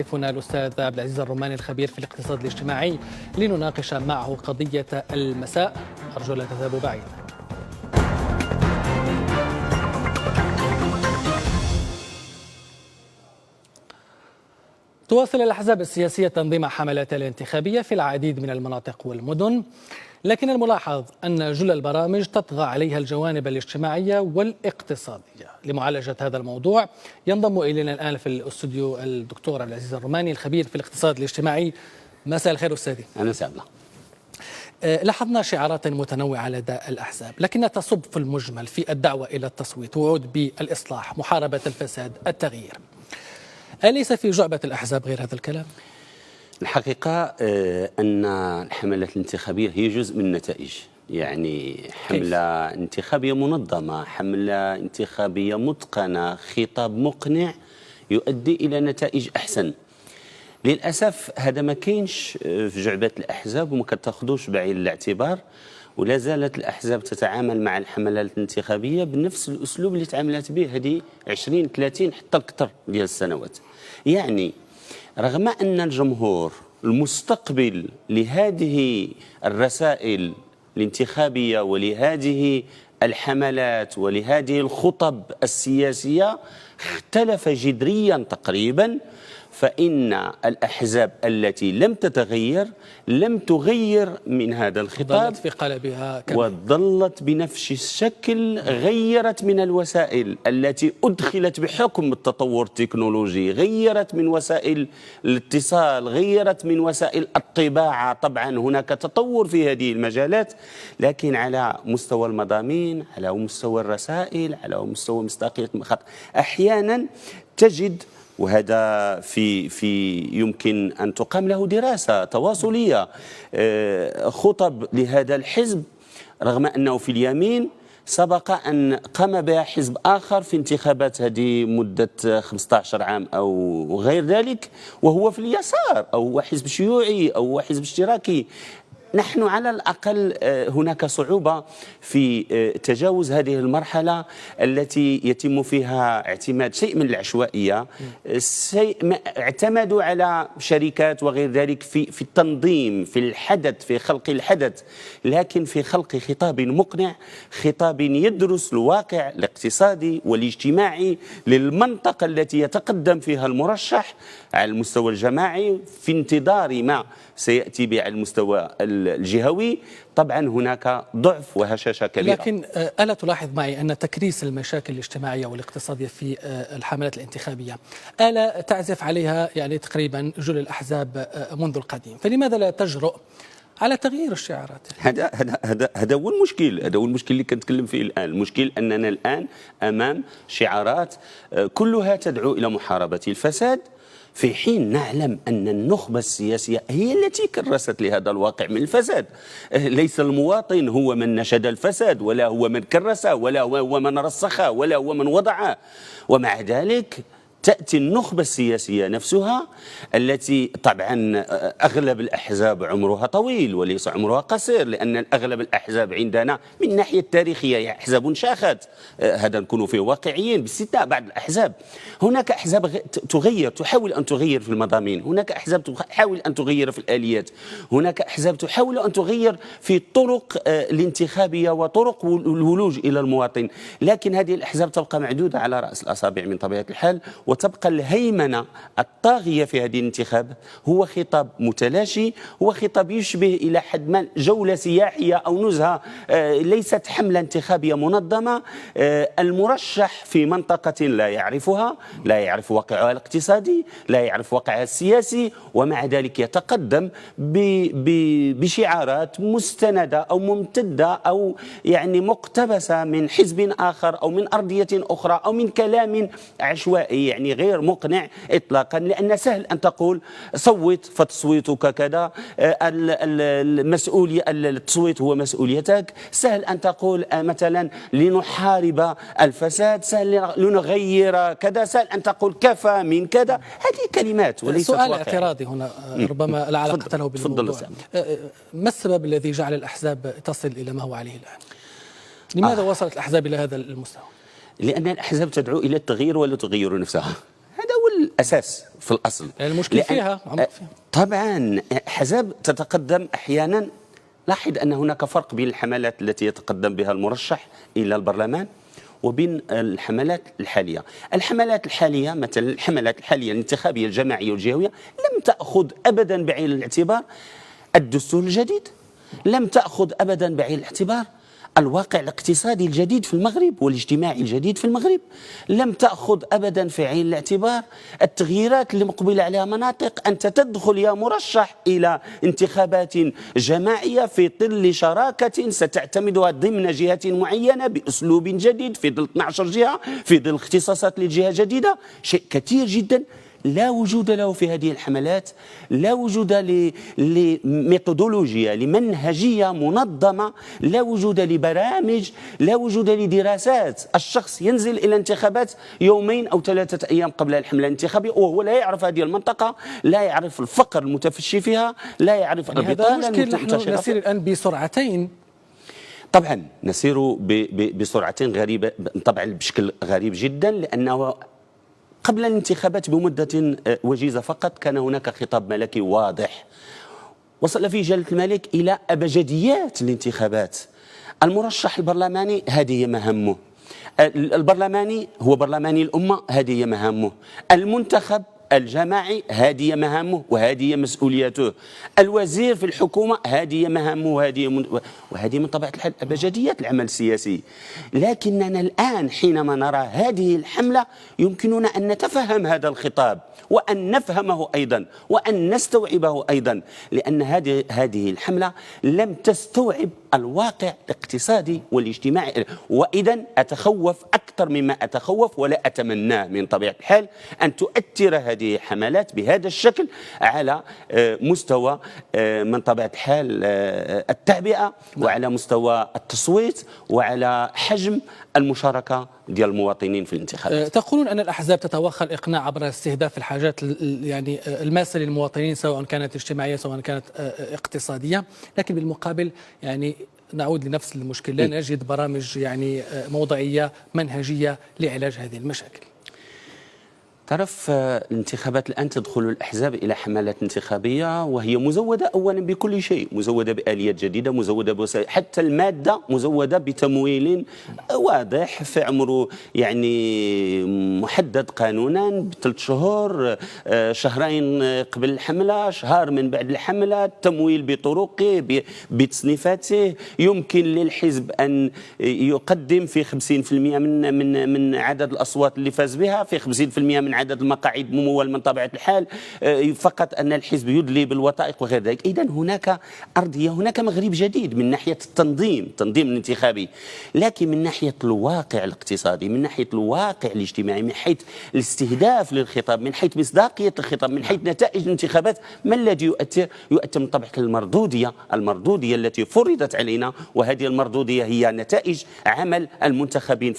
ضيفنا الأستاذ عبد العزيز الرماني الخبير في الاقتصاد الاجتماعي لنناقش معه قضية المساء. أرجو لا تذهبوا بعيدا. تواصل الأحزاب السياسية تنظيم حملاتها الانتخابية في العديد من المناطق والمدن، لكن الملاحظ أن جل البرامج تطغى عليها الجوانب الاجتماعية والاقتصادية. لمعالجة هذا الموضوع ينضم إلينا الآن في الاستوديو الدكتور عبد العزيز الرماني الخبير في الاقتصاد الاجتماعي. مساء الخير أستاذي. أهلا وسهلا. لاحظنا شعارات متنوعة لدى الأحزاب، لكنها تصب في المجمل في الدعوة إلى التصويت، وعود بالإصلاح، محاربة الفساد، التغيير. أليس في جعبة الأحزاب غير هذا الكلام؟ الحقيقة أن الحملات الانتخابية هي جزء من النتائج، يعني حملة انتخابية منظمة، حملة انتخابية متقنة، خطاب مقنع يؤدي إلى نتائج أحسن. للأسف هذا ما كاينش في جعبة الأحزاب وما كتاخذوش بعين الاعتبار، ولا زالت الأحزاب تتعامل مع الحملات الانتخابية بنفس الأسلوب اللي تعاملت به هذه 20 30 حتى أكثر ديال السنوات. يعني رغم أن الجمهور المستقبل لهذه الرسائل الانتخابية ولهذه الحملات ولهذه الخطب السياسية اختلف جذريا تقريبا، فإن الأحزاب التي لم تتغير لم تغير من هذا الخطاب، ظلت في قلبها وظلت بنفس الشكل. غيرت من الوسائل التي أدخلت بحكم التطور التكنولوجي، غيرت من وسائل الاتصال، غيرت من وسائل الطباعة. طبعا هناك تطور في هذه المجالات، لكن على مستوى المضامين، على مستوى الرسائل، على مستوى مصداقية المخاطر أحيانا تجد، وهذا في يمكن أن تقام له دراسة تواصلية، خطب لهذا الحزب رغم أنه في اليمين سبق أن قام بها حزب آخر في انتخابات هذه مدة 15 عام أو غير ذلك، وهو في اليسار، أو هو حزب شيوعي أو هو حزب اشتراكي. نحن على الأقل هناك صعوبة في تجاوز هذه المرحلة التي يتم فيها اعتماد شيء من العشوائية، اعتمدوا على شركات وغير ذلك في التنظيم، في الحدث، في خلق الحدث، لكن في خلق خطاب مقنع، خطاب يدرس الواقع الاقتصادي والاجتماعي للمنطقة التي يتقدم فيها المرشح على المستوى الجماعي في انتظار ما سيأتي به على المستوى الجهوي. طبعا هناك ضعف وهشاشة كبيرة. لكن ألا تلاحظ معي أن تكريس المشاكل الاجتماعية والاقتصادية في الحملات الانتخابية ألا تعزف عليها يعني تقريبا جل الأحزاب منذ القديم، فلماذا لا تجرؤ على تغيير الشعارات؟ هذا هو المشكل، هذا هو المشكل اللي كنتكلم فيه الآن. المشكل أننا الآن أمام شعارات كلها تدعو إلى محاربة الفساد، في حين نعلم أن النخبة السياسية هي التي كرست لهذا الواقع من الفساد. ليس المواطن هو من نشد الفساد، ولا هو من كرسه، ولا هو من رسخه، ولا هو من وضعه. ومع ذلك تأتي النخبة السياسية نفسها التي طبعا أغلب الأحزاب عمرها طويل وليس عمرها قصير، لأن أغلب الأحزاب عندنا من الناحية التاريخية هي أحزاب شاخت، هذا نكون فيه واقعيين باستثناء بعض الأحزاب. هناك أحزاب تغير، تحاول أن تغير في المضامين، هناك أحزاب تحاول أن تغير في الآليات، هناك أحزاب تحاول أن تغير في الطرق الانتخابية وطرق الولوج إلى المواطن، لكن هذه الأحزاب تبقى معدودة على رأس الأصابع من طبيعة الحال. وتبقى الهيمنة الطاغية في هذه الانتخاب هو خطاب متلاشي، هو خطاب يشبه إلى حد ما جولة سياحية أو نزهة، ليست حملة انتخابية منظمة. المرشح في منطقة لا يعرفها، لا يعرف واقعها الاقتصادي، لا يعرف واقعها السياسي، ومع ذلك يتقدم بشعارات مستندة أو ممتدة أو يعني مقتبسة من حزب آخر أو من أرضية أخرى أو من كلام عشوائي، يعني غير مقنع إطلاقا. لأن سهل أن تقول صوت فتصويتك كذا، المسؤولية التصويت هو مسؤوليتك، سهل أن تقول مثلا لنحارب الفساد، سهل لنغير كذا، سهل أن تقول كفى من كذا. هذه كلمات وليست سؤال واقع. اعتراضي هنا ربما لا علاقة له بالموضوع. ما السبب الذي جعل الأحزاب تصل إلى ما هو عليه الآن؟ لماذا وصلت الأحزاب إلى هذا المستوى؟ لأن الأحزاب تدعو إلى التغيير ولا تغير نفسها. هذا هو الأساس في الأصل. المشكلة فيها طبعا حزب تتقدم أحيانا. لاحظ أن هناك فرق بين الحملات التي يتقدم بها المرشح إلى البرلمان وبين الحملات الحالية. الحملات الحالية مثلا الحملات الحالية الانتخابية الجماعية والجهوية لم تأخذ أبدا بعين الاعتبار الدستور الجديد، لم تأخذ أبدا بعين الاعتبار الواقع الاقتصادي الجديد في المغرب والاجتماعي الجديد في المغرب، لم تأخذ أبدا في عين الاعتبار التغييرات اللي مقبلة عليها مناطق. أنت تدخل يا مرشح إلى انتخابات جماعية في ظل شراكة ستعتمدها ضمن جهة معينة بأسلوب جديد في ظل 12 جهة، في ظل اختصاصات للجهة جديدة. شيء كثير جدا لا وجود له في هذه الحملات، لا وجود لميثودولوجيا لمنهجية منظمة، لا وجود لبرامج، لا وجود لدراسات. الشخص ينزل إلى انتخابات يومين أو 3 أيام قبل الحملة الانتخابية وهو لا يعرف هذه المنطقة، لا يعرف الفقر المتفشي فيها، لا يعرف البطالة المنتشرة. نحن نسير الآن بسرعتين. طبعا نسير بسرعتين غريبة، طبعا بشكل غريب جدا، لأنه قبل الانتخابات بمدة وجيزة فقط كان هناك خطاب ملكي واضح وصل فيه جلالة الملك إلى أبجديات الانتخابات. المرشح البرلماني هذه هي مهمه، البرلماني هو برلماني الأمة هذه هي مهمه، المنتخب الجماعي هذه هي مهامه وهذه هي مسؤولياته، الوزير في الحكومة هذه هي مهامه وهذه من طبيعة الحال أبجديات العمل السياسي. لكننا الآن حينما نرى هذه الحملة يمكننا أن نتفهم هذا الخطاب وأن نفهمه أيضا وأن نستوعبه أيضا، لأن هذه الحملة لم تستوعب الواقع الاقتصادي والاجتماعي. وإذا أتخوف أكثر مما أتخوف ولا أتمناه من طبيعة الحال أن تؤثر هذه الحملات بهذا الشكل على مستوى من طبيعة الحال التعبئة وعلى مستوى التصويت وعلى حجم المشاركة ديال المواطنين في الانتخابات. تقولون أن الأحزاب تتوخى الإقناع عبر استهداف الحاجات يعني الماسة للمواطنين سواء كانت اجتماعية سواء كانت اقتصادية، لكن بالمقابل يعني نعود لنفس المشكلة، لا نجد برامج يعني موضعية منهجية لعلاج هذه المشاكل. تعرف الانتخابات الآن تدخل الأحزاب إلى حملات انتخابية وهي مزودة أولا بكل شيء، مزودة بآليات جديدة، مزودة بوسائل، حتى المادة مزودة بتمويل واضح في عمره يعني محدد قانونا ب3 شهور، شهرين قبل الحملة، شهر من بعد الحملة، تمويل بطرقه بتصنيفاته. يمكن للحزب أن يقدم في 50% من عدد الأصوات اللي فاز بها، في 50% من عدد المقاعد ممول من طبيعة الحال، فقط أن الحزب يدلي بالوثائق وغير ذلك. إذن هناك أرضية، هناك مغرب جديد من ناحية التنظيم الانتخابي، لكن من ناحية الواقع الاقتصادي، من ناحية الواقع الاجتماعي، من حيث الاستهداف للخطاب، من حيث مصداقية الخطاب، من حيث نتائج الانتخابات، ما الذي يؤثر من طبيعة المردودية التي فرضت علينا. وهذه المردودية هي نتائج عمل المنتخبين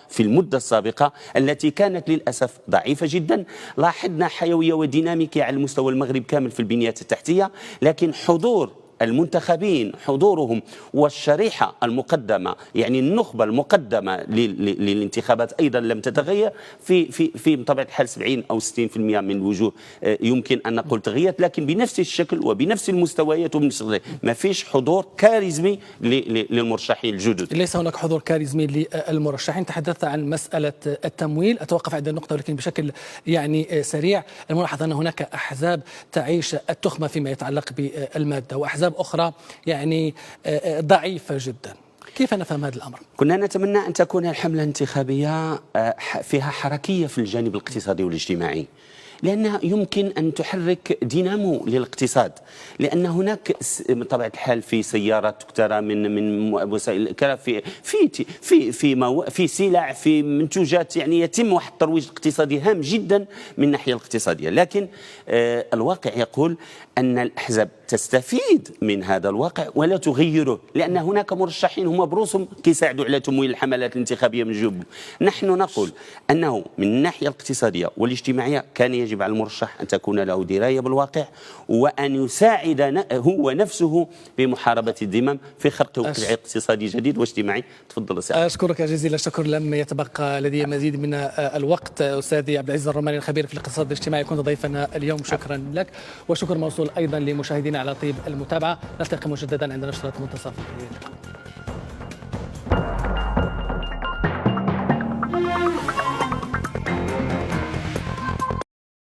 في المدة السابقة التي كانت للأسف ضعيفة جدا. لاحظنا حيوية وديناميكية على مستوى المغرب كامل في البنيات التحتية، لكن حضور المنتخبين، حضورهم والشريحة المقدمة يعني النخبة المقدمة للانتخابات أيضا لم تتغير في بطبيعة الحال 70 أو 60% من الوجوه يمكن أن نقول تغيرت، لكن بنفس الشكل وبنفس المستويات ما فيش حضور كاريزمي للمرشحين الجدد. ليس هناك حضور كاريزمي للمرشحين. تحدثت عن مسألة التمويل، أتوقف عند النقطة ولكن بشكل يعني سريع. الملاحظ أن هناك أحزاب تعيش التخمة فيما يتعلق بالمادة وأحزاب أخرى يعني ضعيفة جدا. كيف نفهم هذا الأمر؟ كنا نتمنى أن تكون الحملة الانتخابية فيها حركية في الجانب الاقتصادي والاجتماعي، لأنها يمكن أن تحرك دينامو للاقتصاد، لأن هناك بطبيعة الحال في سيارات تكترى من وسائل في في سلع، في منتوجات، يعني يتم واحد الترويج اقتصادي هام جدا من الناحية الاقتصادية. لكن الواقع يقول أن الأحزاب تستفيد من هذا الواقع ولا تغيره، لأن هناك مرشحين هم بروسهم كيساعدوا على تمويل الحملات الانتخابية من جيوبهم. نحن نقول أنه من الناحية الاقتصادية والاجتماعية كان يجب يجب على المرشح أن تكون له دراية بالواقع، وأن يساعد هو نفسه بمحاربة الذمم في خلق توقيع اقتصادي جديد واجتماعي. تفضل سعد. أشكرك جزيل الشكر. لم يتبقى لدي مزيد من الوقت. أستاذي عبد العزيز الرماني الخبير في الاقتصاد الاجتماعي كنت ضيفنا اليوم، شكرا لك. وشكر موصول أيضا لمشاهدينا على طيب المتابعة. نلتقي مجددا عند نشرة منتصف الليل.